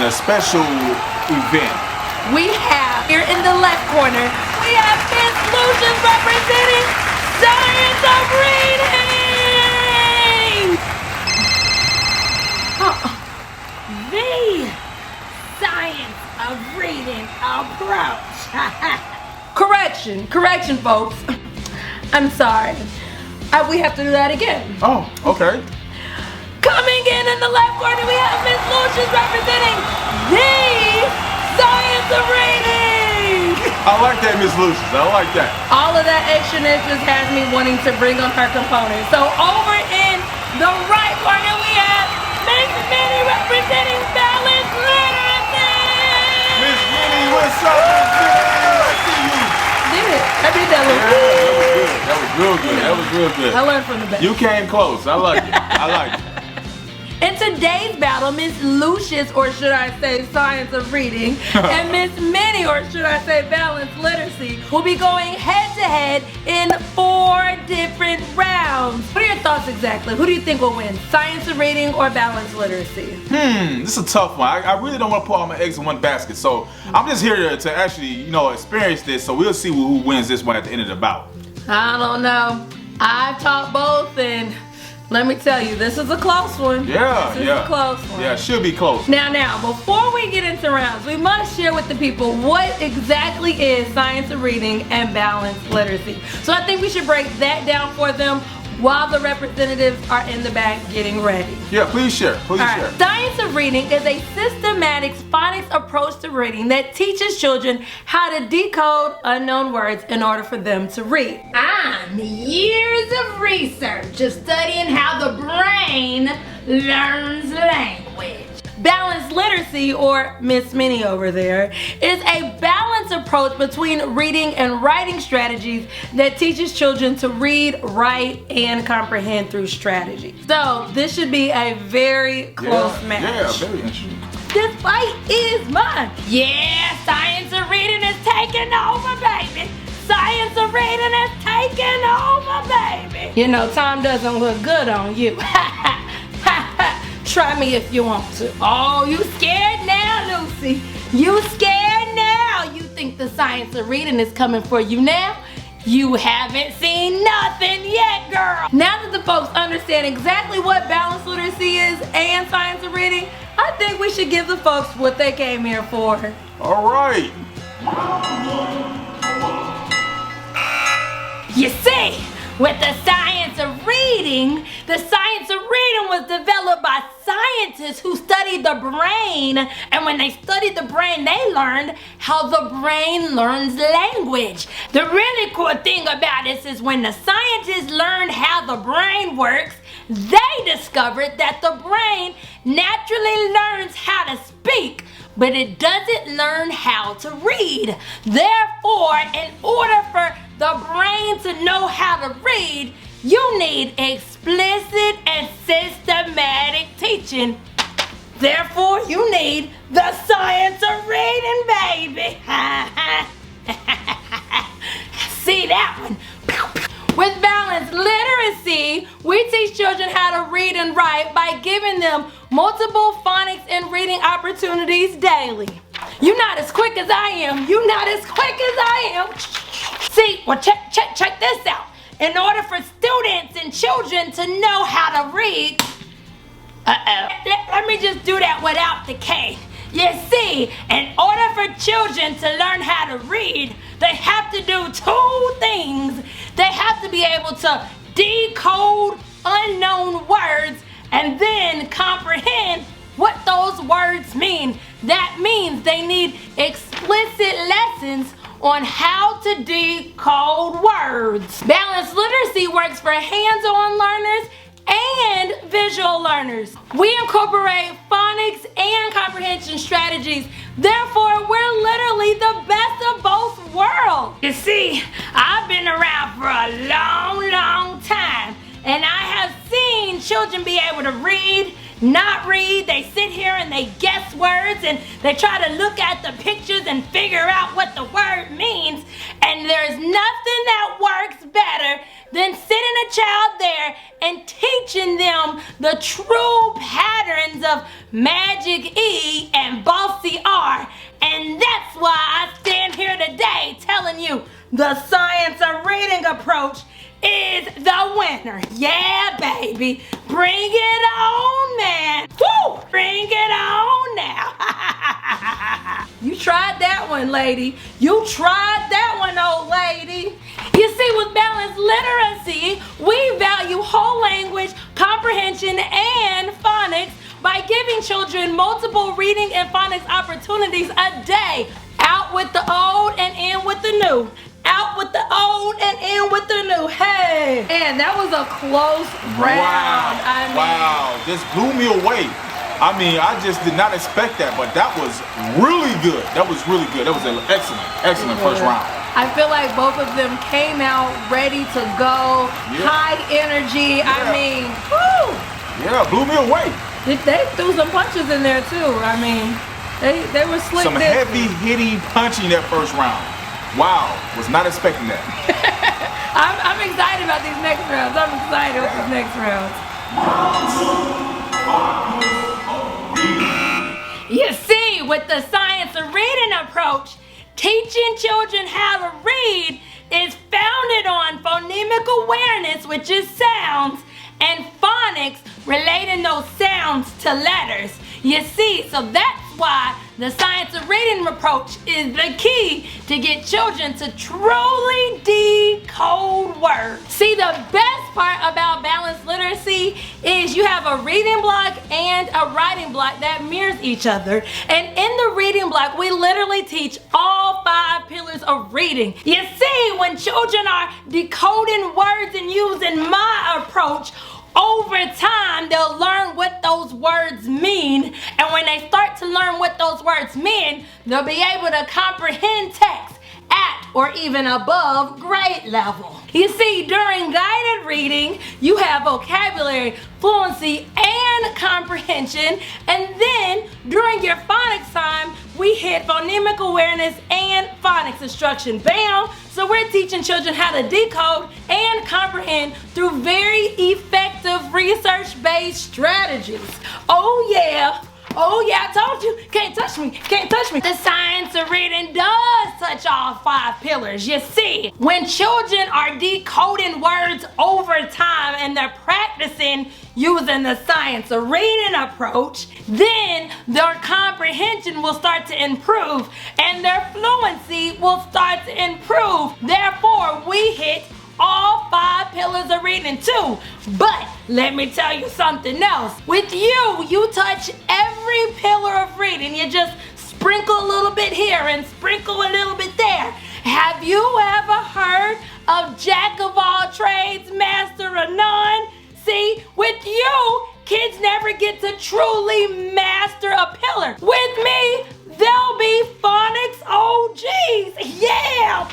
a special event. We have here in the left corner, we have Miss Lucius representing Science of Reading! The Science of Reading approach. Correction, folks. I'm sorry. We have to do that again. Oh, okay. Coming in the left corner, we have Miss Lucius representing the Science of Reading. I like that, Miss Lucius. I like that. All of that extraness just has me wanting to bring on her components. So over in the right corner, we have Miss Minnie representing Balance Literacy. Miss Minnie, what's up, Miss Minnie? I see you. I did that little. That was real good. That was real good. I learned from the best. You came close. I like it. I like it. In today's battle, Miss Lucius, or should I say Science of Reading, and Miss Minnie, or should I say Balanced Literacy, will be going head-to-head in 4 different rounds. What are your thoughts exactly? Who do you think will win, Science of Reading or Balanced Literacy? This is a tough one. I really don't want to put all my eggs in one basket, so I'm just here to actually, experience this, so we'll see who wins this one at the end of the bout. I don't know. I've taught both, and let me tell you, this is a close one. This is a close one. Yeah, it should be close. Now, before we get into rounds, we must share with the people what exactly is Science of Reading and Balanced Literacy. So I think we should break that down for them while the representatives are in the back getting ready. Yeah, please share. Please share. Science of Reading is a systematic phonics approach to reading that teaches children how to decode unknown words in order for them to read. Years of research of studying how the brain learns language. Balanced Literacy, or Miss Minnie over there, is a balanced approach between reading and writing strategies that teaches children to read, write, and comprehend through strategy. So this should be a very close match. Yeah, very interesting. This fight is mine. Yeah, Science of Reading is taking over, baby. Science of Reading is taking over, baby. Time doesn't look good on you. Try me if you want to. Oh, you scared now, Lucy? You scared now? You think the Science of Reading is coming for you now? You haven't seen nothing yet, girl. Now that the folks understand exactly what Balanced Literacy is and Science of Reading, I think we should give the folks what they came here for. All right. You see, with the Science of Reading, the Science of Reading was developed by scientists who studied the brain, and when they studied the brain, they learned how the brain learns language. The really cool thing about this is when the scientists learned how the brain works, they discovered that the brain naturally learns how to speak, but it doesn't learn how to read. Therefore, in order for the brain to know how to read, you need explicit and systematic teaching. Therefore, you need the Science of Reading, baby. See that one? With Balanced Literacy, we teach children how to read and write by giving them multiple phonics and reading opportunities daily. You're not as quick as I am. You're not as quick as I am. See, well, check this out. In order for students and children to know how to read, let me just do that without the K. You see, in order for children to learn how to read, they have to do 2 things. They have to be able to decode unknown words and then comprehend what those words mean. That means they need explicit lessons on how to decode words. Balanced Literacy works for hands-on learners and visual learners. We incorporate phonics and comprehension strategies. Therefore, we're literally the best of both worlds. You see, I've been around for a long time, and I have seen children be able to read, not read. They sit here and they guess words and they try to look at the pictures and figure out what the word means. And there's nothing that works better than sitting a child there and teaching them the true patterns of Magic E and Bossy R. And that's why I stand here today telling you the science of reading approach is the winner. Yeah, baby. Bring it on, man. Woo! Bring it on now. You tried that one, lady. You tried that one, old lady. You see, with balanced literacy, we value whole language, comprehension, and phonics by giving children multiple reading and phonics opportunities a day. Out with the old and in with the new. Out with the old and in with the new. Hey! And that was a close round. Wow, this blew me away. I mean, I just did not expect that, but that was really good. That was really good. That was an excellent first round. I feel like both of them came out ready to go, high energy. Yeah. I mean, woo! Yeah, blew me away. They threw some punches in there too. I mean, they were slick. Some heavy hitting punching that first round. Wow, was not expecting that. I'm excited about these next rounds. I'm excited about these next rounds. You see, with the science of reading approach, teaching children how to read is founded on phonemic awareness, which is sounds, and phonics, relating those sounds to letters. You see, so that's why the science of reading approach is the key to get children to truly decode words. See, the best part about balanced literacy is you have a reading block and a writing block that mirrors each other. And in the reading block, we literally teach all 5 pillars of reading. You see, when children are decoding words and using my approach, over time, they'll learn what those words mean, and when they start to learn what those words mean, they'll be able to comprehend text at or even above grade level. You see, during guided reading, you have vocabulary, fluency, and comprehension, and then during your phonics time, we hit phonemic awareness and phonics instruction. Bam! So we're teaching children how to decode and comprehend through very effective research-based strategies. Oh yeah. Oh yeah, I told you, can't touch me, can't touch me. The science of reading does touch all 5 pillars. You see, when children are decoding words over time and they're practicing using the science of reading approach, then their comprehension will start to improve and their fluency will start to improve. Therefore, we hit all 5 pillars of reading too. But let me tell you something else. With you touch every pillar of reading. You just sprinkle a little bit here and sprinkle a little bit there. Have you ever heard of jack of all trades, master of none? See, with you, kids never get to truly master a pillar. With me, they'll be phonics OGs. Yeah!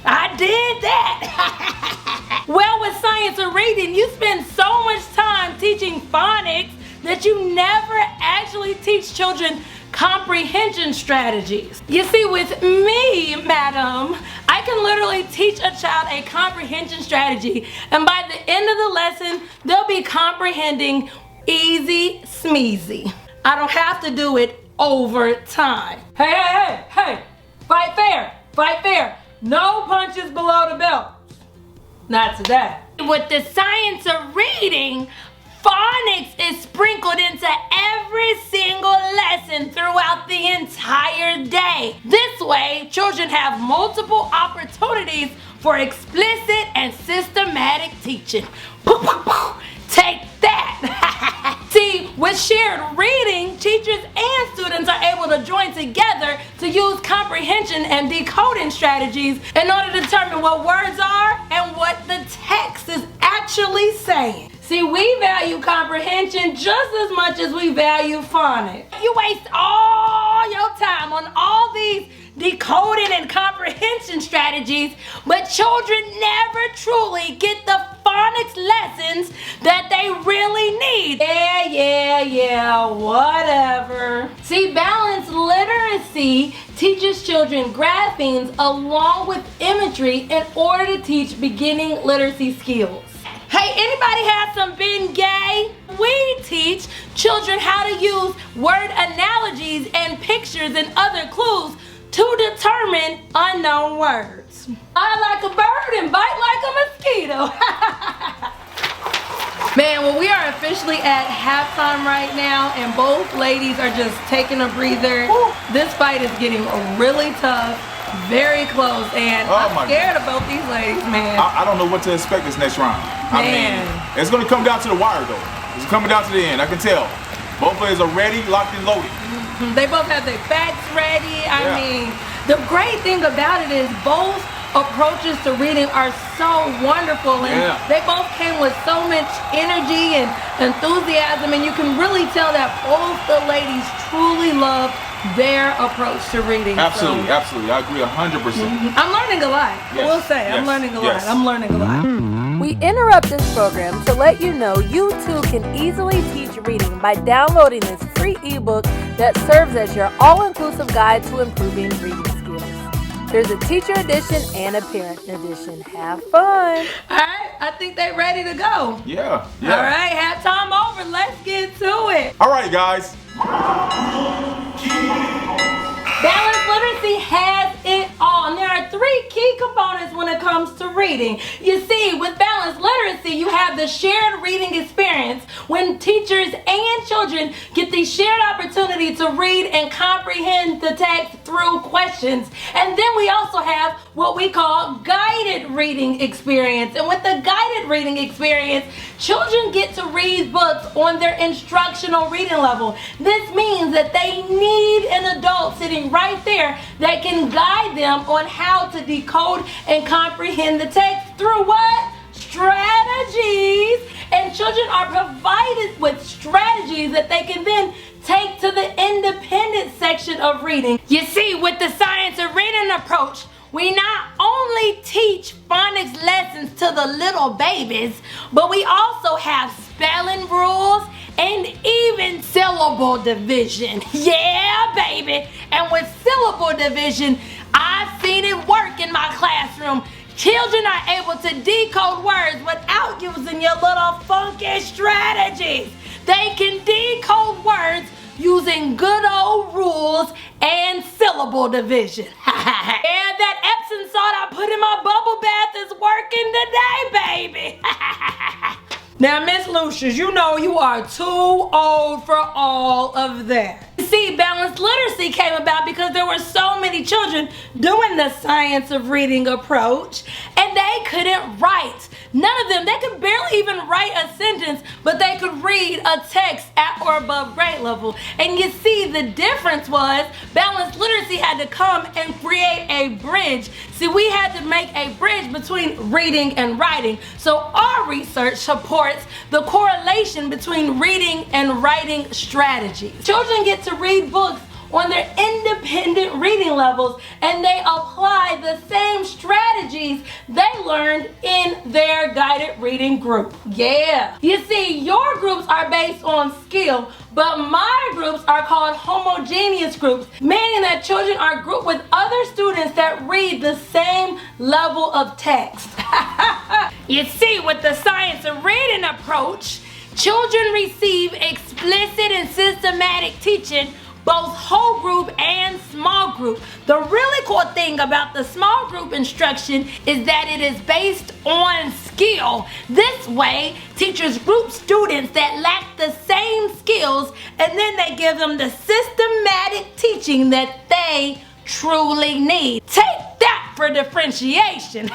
I did that. Well, with science of reading, you spend so much time teaching phonics that you never actually teach children comprehension strategies. You see, with me, madam, I can literally teach a child a comprehension strategy, and by the end of the lesson, they'll be comprehending easy smeezy. I don't have to do it over time. Hey, hey, hey, hey, fight fair, fight fair. No punches below the belt. Not today. With the science of reading, phonics is sprinkled into every single lesson throughout the entire day. This way, children have multiple opportunities for explicit and systematic teaching. Take that! See, with shared reading, teachers and students are able to join together to use comprehension and decoding strategies in order to determine what words are and what the text is actually saying. See, we value comprehension just as much as we value phonics. You waste all your time on all these decoding and comprehension strategies, but children never truly get the phonics lessons that they really need. Yeah, whatever. See, balanced literacy teaches children graphemes along with imagery in order to teach beginning literacy skills. Hey, anybody have some been gay? We teach children how to use word analogies and pictures and other clues to determine unknown words. Fly like a bird and bite like a mosquito. Man, well, we are officially at halftime right now, and both ladies are just taking a breather. This fight is getting really tough, very close, and I'm scared of both these ladies, man. I don't know what to expect this next round. I mean, it's going to come down to the wire, though. It's coming down to the end, I can tell. Both players are ready, locked and loaded. They both have their facts ready. I mean, the great thing about it is both approaches to reading are so wonderful, and they both came with so much energy and enthusiasm, and you can really tell that both the ladies truly love their approach to reading. Absolutely, absolutely. I agree 100%. I'm learning a lot. I will say, I'm learning a lot. I'm learning a lot. We interrupt this program to let you know you too can easily teach reading by downloading this free ebook that serves as your all-inclusive guide to improving reading skills. There's a teacher edition and a parent edition. Have fun. All right, I think they're ready to go. Yeah. All right, halftime over. Let's get to it. All right, guys. Balanced literacy has it all. And there are three key components when it comes to reading. You see, with balanced literacy, you have the shared reading experience when teachers and children get the shared opportunity to read and comprehend the text through questions. And then we also have what we call guided reading experience. And with the guided reading experience, children get to read books on their instructional reading level. This means that they need an adult sitting right there that can guide them on how to decode and comprehend the text through what? Strategies. And children are provided with strategies that they can then take to the independent section of reading. You see, with the science of reading approach, we not only teach phonics lessons to the little babies, but we also have spelling rules and even syllable division. Yeah, baby. And with syllable division, I've seen it work in my classroom. Children are able to decode words without using your little funky strategies. They can decode words using good old rules and syllable division. Yeah, that Epsom salt I put in my bubble bath is working today, baby. Now, Miss Lucius, you know you are too old for all of that. See, balanced literacy came about because there were so many children doing the science of reading approach, and they couldn't write. None of them, they could barely even write a sentence, but they could read a text at or above grade level. And you see, the difference was balanced literacy had to come and create a bridge. See, we had to make a bridge between reading and writing. So our research supports the correlation between reading and writing strategies. Children get to read books on their independent reading levels, and they apply the same strategies they learned in their guided reading group. Yeah. You see, your groups are based on skill, but my groups are called homogeneous groups, meaning that children are grouped with other students that read the same level of text. You see, with the science of reading approach, children receive explicit and systematic teaching, both whole group and small group. The really cool thing about the small group instruction is that it is based on skill. This way, teachers group students that lack the same skills, and then they give them the systematic teaching that they truly need. Take that for differentiation.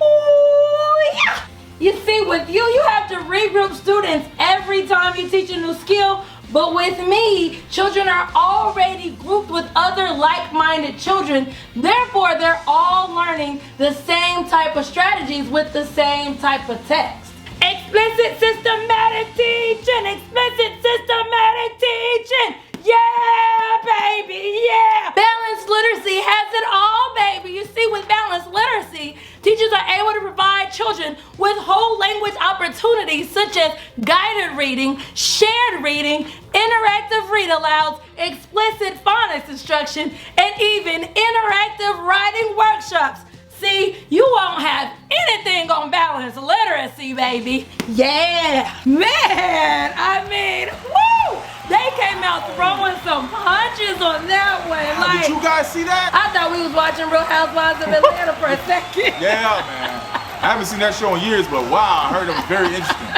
Ooh, yeah. You see, with you have to regroup students every time you teach a new skill. But with me, children are already grouped with other like-minded children. Therefore, they're all learning the same type of strategies with the same type of text. Explicit systematic teaching! Explicit systematic teaching! Yeah, baby, yeah! Balanced literacy has it all, baby. You see, with balanced literacy, teachers are able to provide children with whole language opportunities such as guided reading, shared reading, interactive read-alouds, explicit phonics instruction, and even interactive writing workshops. See, you won't have anything on balanced literacy, baby. Yeah, man, I mean, woo! They came out throwing some punches on that one. Like, did you guys see that? I thought we was watching Real Housewives of Atlanta for a second. Yeah, man. I haven't seen that show in years, but wow, I heard it was very interesting.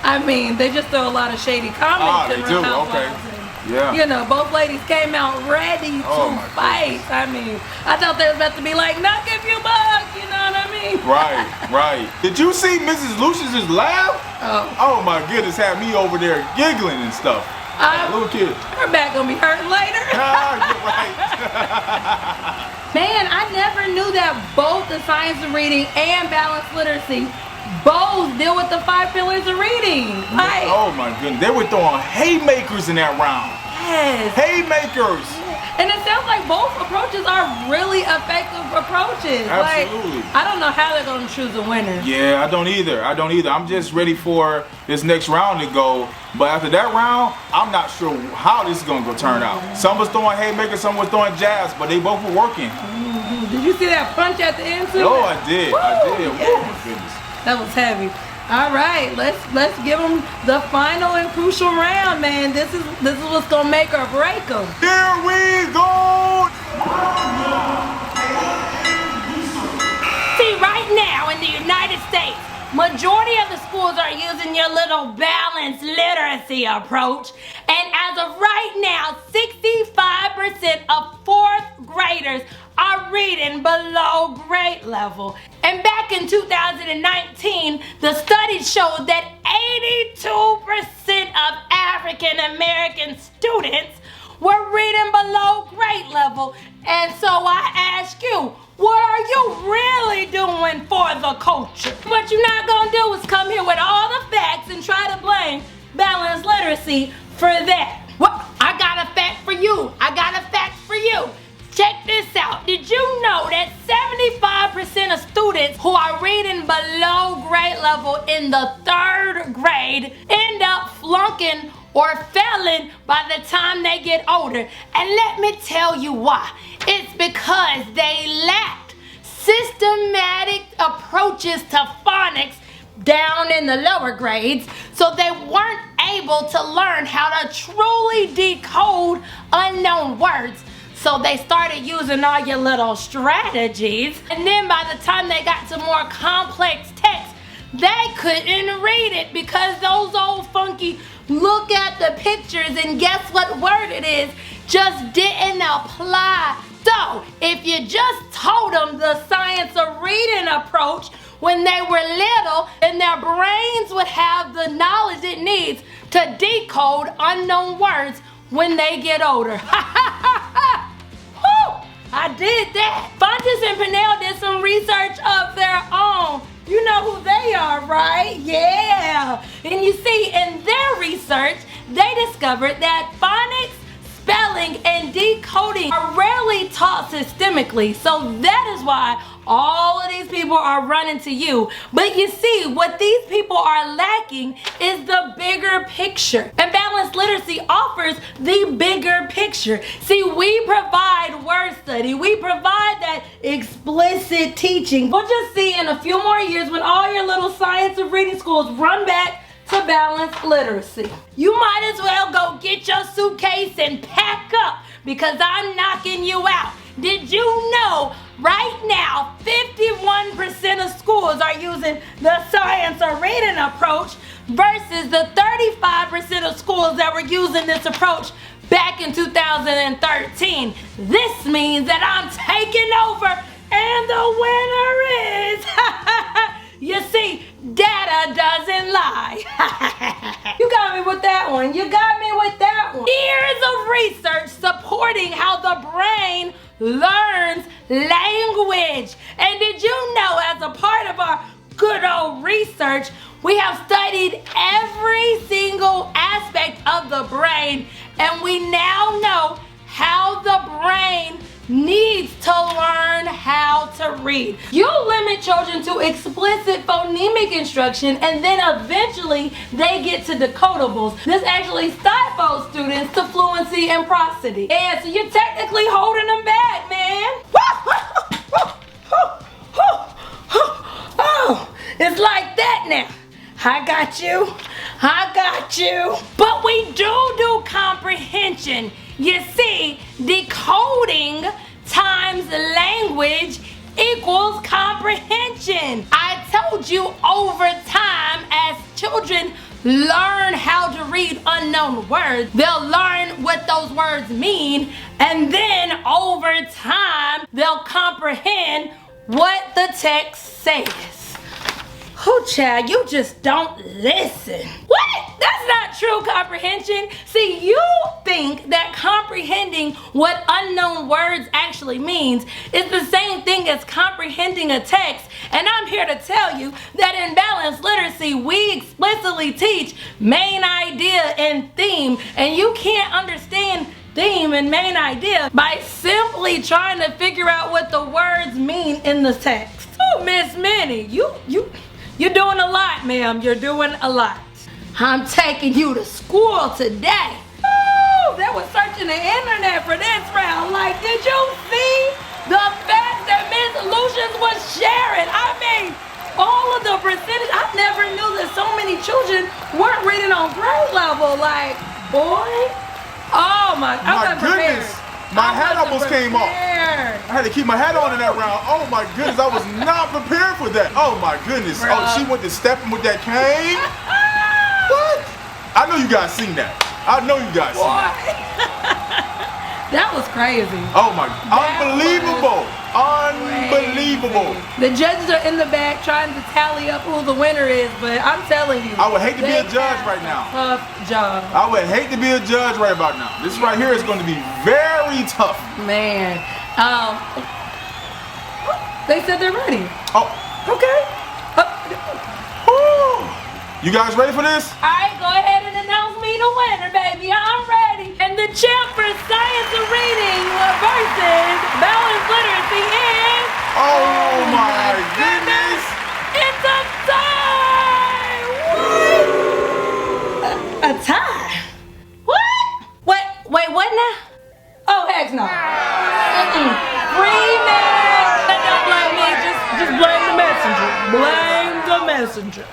I mean, they just throw a lot of shady comments in Real Housewives. Okay. Yeah. You know, both ladies came out ready to fight. Goodness. I mean, I thought they was about to be like, knock if you buck, you know what I mean? Right. Did you see Mrs. Lucius's laugh? Oh my goodness, had me over there giggling and stuff. Like a little kid. Her back gonna be hurting later. You're right. Man, I never knew that both the science of reading and balanced literacy both deal with the 5 pillars of reading. Like, oh my goodness, they were throwing haymakers in that round. yes. Haymakers. And it sounds like both approaches are really effective approaches. Absolutely. Like, I don't know how they're gonna choose a winner. Yeah, I don't either. I'm just ready for this next round to go. But after that round, I'm not sure how this is gonna turn out. Some was throwing haymakers, some was throwing jabs, but they both were working. Did you see that punch at the end too? Oh, I did. Woo, Oh yes. my goodness. That was heavy. All right, let's give them the final and crucial round, man. This is what's gonna make or break them. Here we go. See, right now in the United States, majority of the schools are using your little balanced literacy approach, and as of right now, 65% of 4th graders are reading below grade level. And back in 2019, the studies showed that 82% of African American students were reading below grade level. And so I ask you, what are you really doing for the culture? What you're not gonna do is come here with all the facts and try to blame balanced literacy for that. Well, I got a fact for you. Check this out. Did you know that 75% of students who are reading below grade level in the 3rd grade end up flunking or failing by the time they get older? And let me tell you why. It's because they lacked systematic approaches to phonics down in the lower grades, so they weren't able to learn how to truly decode unknown words. So they started using all your little strategies, and then by the time they got to more complex text, they couldn't read it because those old funky look at the pictures and guess what word it is just didn't apply. So if you just told them the science of reading approach when they were little, then their brains would have the knowledge it needs to decode unknown words when they get older. I did that. Fontes and Pinnell did some research of their own. You know who they are, right? Yeah. And you see, in their research, they discovered that phonics, spelling, and decoding are rarely taught systemically. So that is why all of these people are running to you. But you see, what these people are lacking is the bigger picture. And balanced literacy offers the bigger picture. See, we provide word study. We provide that explicit teaching. We'll just see in a few more years when all your little science of reading schools run back to balanced literacy. You might as well go get your suitcase and pack up because I'm knocking you out. Did you know right now 51% of schools are using the science of reading approach versus the 35% of schools that were using this approach back in 2013? This means that I'm taking over and the winner is you see, data doesn't lie. You got me with that one. Years of research supporting how the brain learns language. And did you know, as a part of our good old research, we have studied every single aspect of the brain, and we now know how the brain needs to learn how to read. You limit children to explicit phonemic instruction and then eventually they get to decodables. This actually stifles students to fluency and prosody. And so you're technically holding them back, man. Oh, it's like that now. I got you. I got you. But we do comprehension. You see, decoding times language equals comprehension. I told you over time, as children learn how to read unknown words, they'll learn what those words mean, and then over time, they'll comprehend what the text says. Oh, child, you just don't listen. What? That's not true comprehension. See, you think that comprehending what unknown words actually means is the same thing as comprehending a text. And I'm here to tell you that in balanced literacy, we explicitly teach main idea and theme. And you can't understand theme and main idea by simply trying to figure out what the words mean in the text. Oh, Miss Minnie, you're doing a lot, ma'am. You're doing a lot. I'm taking you to school today. Oh, they were searching the internet for this round. Like, did you see the fact that Miss Lucius was sharing? I mean, all of the percentage. I never knew that so many children weren't reading on grade level. Like, boy, oh my goodness. My hat almost came off. I had to keep my hat on in that round. Oh my goodness, I was not prepared for that. Oh my goodness. Bruh. Oh, she went to stepping with that cane. What? I know you guys seen that. I know you guys seen that. That was crazy. Oh my, unbelievable. Unbelievable. The judges are in the back trying to tally up who the winner is, but I'm telling you, I would hate to be a judge right now. Tough job. I would hate to be a judge right about now. This right here is going to be very tough. Man, they said they're ready. Oh, Okay. woo. You guys ready for this? All right, go ahead and announce me the winner, baby. I'm ready. And the champ for Science of Reading versus Balanced Literacy is... Oh my goodness. It's a tie! What? A tie? What? Wait, what now? Oh, heck no. Rematch! Don't blame me, just blame the messenger. Blame the messenger.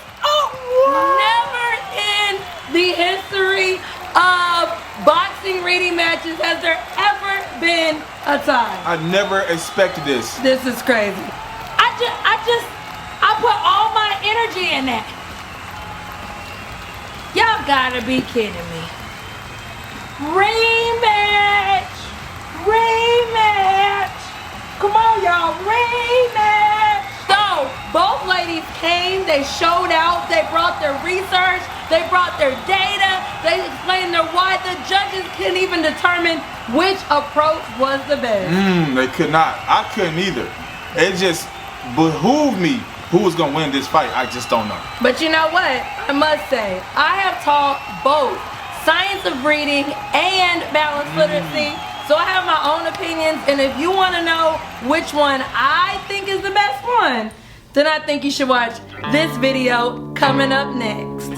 Never in the history of boxing reading matches has there ever been a tie. I never expected this. This is crazy. I put all my energy in that. Y'all gotta be kidding me. Rematch! Rematch! Come on, y'all, rematch! So, both ladies came, they showed out, they brought their research, they brought their data, they explained their why. The judges couldn't even determine which approach was the best. They could not. I couldn't either. It just behooved me who was going to win this fight. I just don't know. But you know what? I must say, I have taught both Science of Reading and Balanced Literacy. So I have my own opinions, and if you want to know which one I think is the best one, then I think you should watch this video coming up next.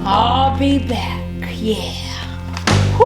I'll be back. Yeah.